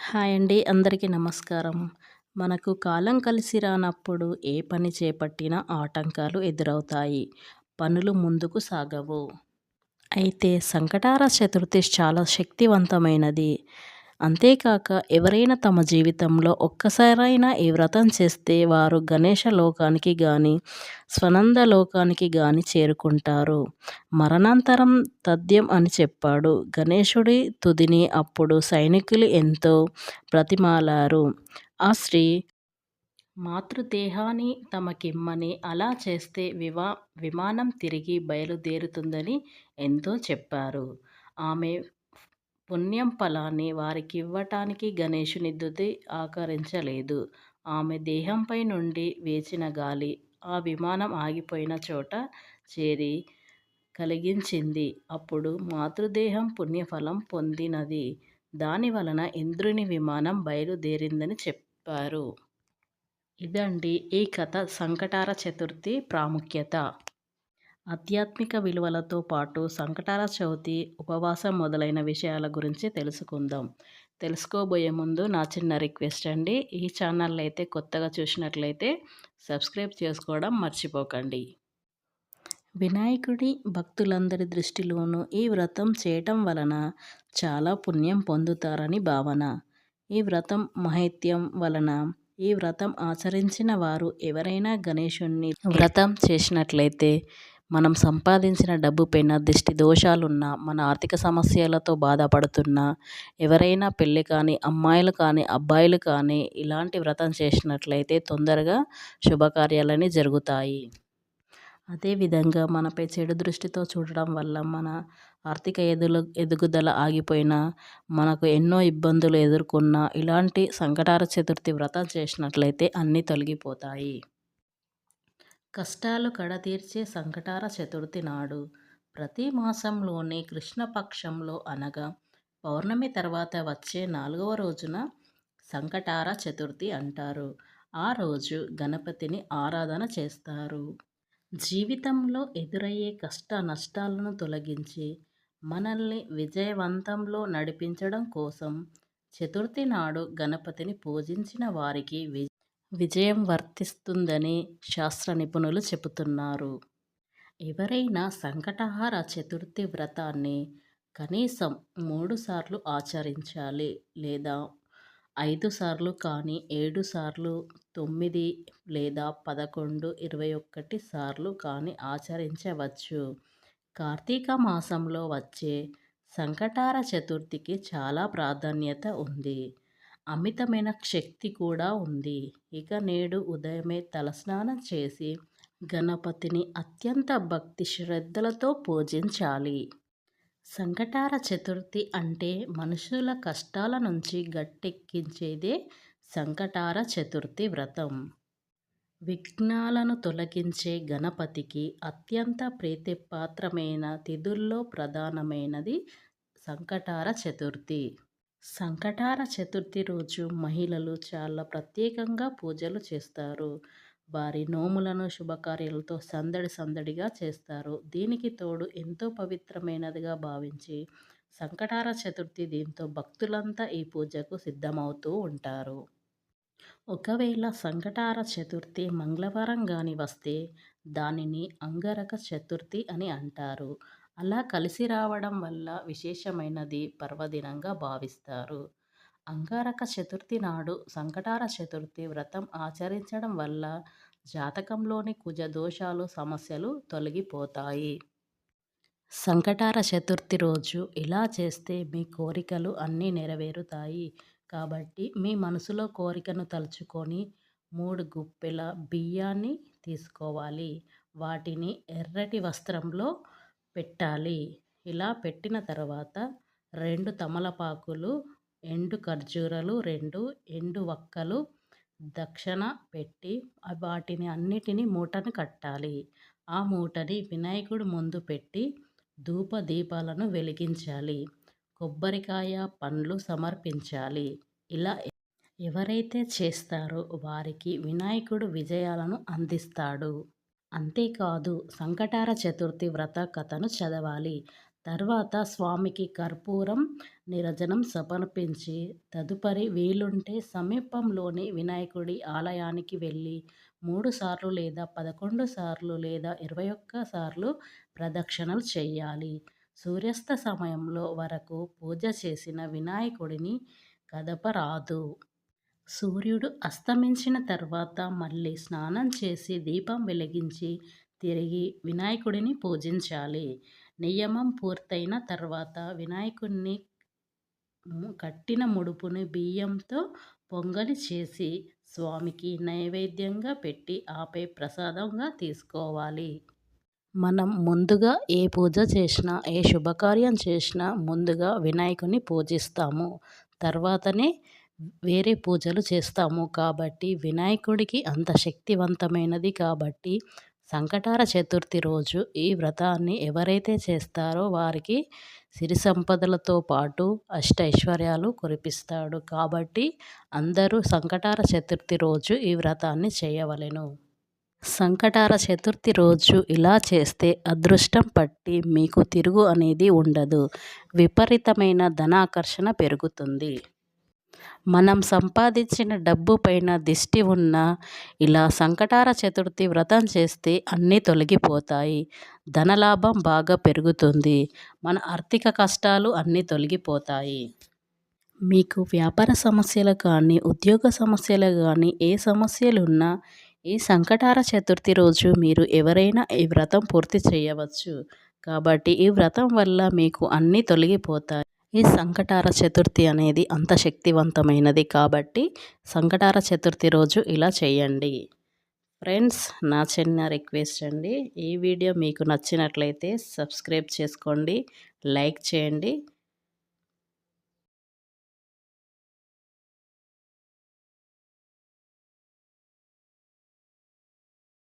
Hi అండి. అందరికీ నమస్కారం. మనకు కాలం కలిసి రానప్పుడు ఏ పని చేపట్టినా ఆటంకాలు ఎదురవుతాయి. పనులు ముందుకు సాగవు. అయితే సంకటార చతుర్థి చాలా శక్తివంతమైనది. అంతేకాక ఎవరైనా తమ జీవితంలో ఒక్కసారైనా ఈ వ్రతం చేస్తే వారు గణేశ లోకానికి గాని, స్వనంద లోకానికి గాని చేరుకుంటారు. మరణాంతరం తథ్యం అని చెప్పాడు. గణేశుడి తుదిని అప్పుడు సైనికులు ఎంతో బ్రతిమాలారు. ఆ స్త్రీ మాతృదేహాన్ని తమకిమ్మని, అలా చేస్తే విమానం తిరిగి బయలుదేరుతుందని ఎంతో చెప్పారు. ఆమె పుణ్యం ఫలాన్ని వారికివ్వటానికి గణేశుని తుది ఆకరించలేదు. ఆమె దేహంపై నుండి వీచిన గాలి ఆ విమానం ఆగిపోయిన చోట చేరి కలిగించింది. అప్పుడు మాతృదేహం పుణ్యఫలం పొందినది. దానివలన ఇంద్రుని విమానం బయలుదేరిందని చెప్పారు. ఇదండి ఈ కథ సంకటార చతుర్థి ప్రాముఖ్యత. ఆధ్యాత్మిక విలువలతో పాటు సంకటార చవితి, ఉపవాసం మొదలైన విషయాల గురించి తెలుసుకుందాం. తెలుసుకోబోయే ముందు నా చిన్న రిక్వెస్ట్ అండి. ఈ ఛానల్ అయితే కొత్తగా చూసినట్లయితే సబ్స్క్రైబ్ చేసుకోవడం మర్చిపోకండి. వినాయకుడి భక్తులందరి దృష్టిలోనూ ఈ వ్రతం చేయటం వలన చాలా పుణ్యం పొందుతారని భావన. ఈ వ్రతం మహత్యం వలన ఈ వ్రతం ఆచరించిన వారు ఎవరైనా గణేశుణ్ణి వ్రతం చేసినట్లయితే మనం సంపాదించిన డబ్బుపైన దిష్టి దోషాలున్నా, మన ఆర్థిక సమస్యలతో బాధపడుతున్నా, ఎవరైనా పెళ్ళి కానీ అమ్మాయిలు కానీ అబ్బాయిలు కానీ ఇలాంటి వ్రతం చేసినట్లయితే తొందరగా శుభకార్యాలని జరుగుతాయి. అదేవిధంగా మనపై చెడు దృష్టితో చూడడం వల్ల మన ఆర్థిక ఎదుగుదల ఆగిపోయినా, మనకు ఎన్నో ఇబ్బందులు ఎదుర్కొన్నా ఇలాంటి సంకటార చతుర్థి వ్రతం చేసినట్లయితే అన్నీ తొలగిపోతాయి. కష్టాలు కడతీర్చే సంకటార చతుర్థి నాడు ప్రతి మాసంలోని కృష్ణపక్షంలో అనగా పౌర్ణమి తర్వాత వచ్చే 4వ రోజున సంకటార చతుర్థి అంటారు. ఆ రోజు గణపతిని ఆరాధన చేస్తారు. జీవితంలో ఎదురయ్యే కష్ట నష్టాలను తొలగించి మనల్ని విజయవంతంలో నడిపించడం కోసం చతుర్థి నాడు గణపతిని పూజించిన వారికి విజయం వర్తిస్తుందని శాస్త్ర నిపుణులు చెబుతున్నారు. ఎవరైనా సంకటహార చతుర్థి వ్రతాన్ని కనీసం 3 సార్లు ఆచరించాలి, లేదా 5 సార్లు కానీ 7 సార్లు, 9 లేదా 11, 21 సార్లు కానీ ఆచరించవచ్చు. కార్తీక మాసంలో వచ్చే సంకటార చతుర్థికి చాలా ప్రాధాన్యత ఉంది. అమితమైన శక్తి కూడా ఉంది. ఇక నేడు ఉదయమే తలస్నానం చేసి గణపతిని అత్యంత భక్తి శ్రద్ధలతో పూజించాలి. సంకటార చతుర్థి అంటే మనుషుల కష్టాల నుంచి గట్టెక్కించేదే సంకటార చతుర్థి వ్రతం. విఘ్నాలను తొలగించే గణపతికి అత్యంత ప్రీతిపాత్రమైన తిథుల్లో ప్రధానమైనది సంకటార చతుర్థి. సంకటార చతుర్థి రోజు మహిళలు చాలా ప్రత్యేకంగా పూజలు చేస్తారు. వారి నోములను శుభకార్యాలతో సందడిగా చేస్తారు. దీనికి తోడు ఎంతో పవిత్రమైనదిగా భావించి సంకటార చతుర్థి దీంతో భక్తులంతా ఈ పూజకు సిద్ధమవుతూ ఉంటారు. ఒకవేళ సంకటార చతుర్థి మంగళవారం గాని వస్తే దానిని అంగారక చతుర్థి అని అంటారు. అలా కలిసి రావడం వల్ల విశేషమైనది పర్వదినంగా భావిస్తారు. అంగారక చతుర్థి నాడు సంకటార చతుర్థి వ్రతం ఆచరించడం వల్ల జాతకంలోని కుజ దోషాలు, సమస్యలు తొలగిపోతాయి. సంకటార చతుర్థి రోజు ఇలా చేస్తే మీ కోరికలు అన్నీ నెరవేరుతాయి. కాబట్టి మీ మనసులో కోరికను తలుచుకొని 3 గుప్పెల బియ్యాన్ని తీసుకోవాలి. వాటిని ఎర్రటి వస్త్రంలో పెట్టాలి. ఇలా పెట్టిన తర్వాత 2 తమలపాకులు, ఎండు ఖర్జూరాలు, 2 ఎండు వక్కలు దక్షిణ పెట్టి వాటిని అన్నిటినీ మూటను కట్టాలి. ఆ మూటని వినాయకుడి ముందు పెట్టి ధూప దీపాలను వెలిగించాలి. కొబ్బరికాయ, పండ్లు సమర్పించాలి. ఇలా ఎవరైతే చేస్తారో వారికి వినాయకుడు విజయాలను అందిస్తాడు. అంతేకాదు సంకటార చతుర్థి వ్రత కథను చదవాలి. తర్వాత స్వామికి కర్పూరం నీరాజనం సమర్పించి తదుపరి వీలుంటే సమీపంలోని వినాయకుడి ఆలయానికి వెళ్ళి 3 సార్లు లేదా 11 సార్లు లేదా 21 సార్లు ప్రదక్షిణలు చేయాలి. సూర్యాస్త సమయంలో వరకు పూజ చేసిన వినాయకుడిని కదపరాదు. సూర్యుడు అస్తమించిన తర్వాత మళ్ళీ స్నానం చేసి దీపం వెలిగించి తిరిగి వినాయకుడిని పూజించాలి. నియమం పూర్తయిన తర్వాత వినాయకుడిని కట్టిన ముడుపుని బియ్యంతో పొంగలి చేసి స్వామికి నైవేద్యంగా పెట్టి ఆపై ప్రసాదంగా తీసుకోవాలి. మనం ముందుగా ఏ పూజ చేసినా, ఏ శుభకార్యం చేసినా ముందుగా వినాయకుని పూజిస్తాము. తర్వాతనే వేరే పూజలు చేస్తాము. కాబట్టి వినాయకుడికి అంత శక్తివంతమైనది కాబట్టి సంకటార చతుర్థి రోజు ఈ వ్రతాన్ని ఎవరైతే చేస్తారో వారికి సిరి సంపదలతో పాటు అష్టైశ్వర్యాలు కురిపిస్తాడు. కాబట్టి అందరూ సంకటార చతుర్థి రోజు ఈ వ్రతాన్ని చేయవలెను. సంకటార చతుర్థి రోజు ఇలా చేస్తే అదృష్టం పట్టి మీకు తిరుగు అనేది ఉండదు. విపరీతమైన ధనాకర్షణ పెరుగుతుంది. మనం సంపాదించిన డబ్బు పైన దిష్టి ఉన్నా ఇలా సంకటార చతుర్థి వ్రతం చేస్తే అన్నీ తొలగిపోతాయి. ధనలాభం బాగా పెరుగుతుంది. మన ఆర్థిక కష్టాలు అన్నీ తొలగిపోతాయి. మీకు వ్యాపార సమస్యలు కానీ, ఉద్యోగ సమస్యలు కానీ, ఏ సమస్యలున్నా ఈ సంకటార చతుర్థి రోజు మీరు ఎవరైనా ఈ వ్రతం పూర్తి చేయవచ్చు. కాబట్టి ఈ వ్రతం వల్ల మీకు అన్నీ తొలగిపోతాయి. ఈ సంకటార చతుర్థి అనేది అంత శక్తివంతమైనది కాబట్టి సంకటార చతుర్థి రోజు ఇలా చేయండి. ఫ్రెండ్స్, నా చిన్న రిక్వెస్ట్ అండి. ఈ వీడియో మీకు నచ్చినట్లయితే సబ్స్క్రైబ్ చేసుకోండి, లైక్ చేయండి.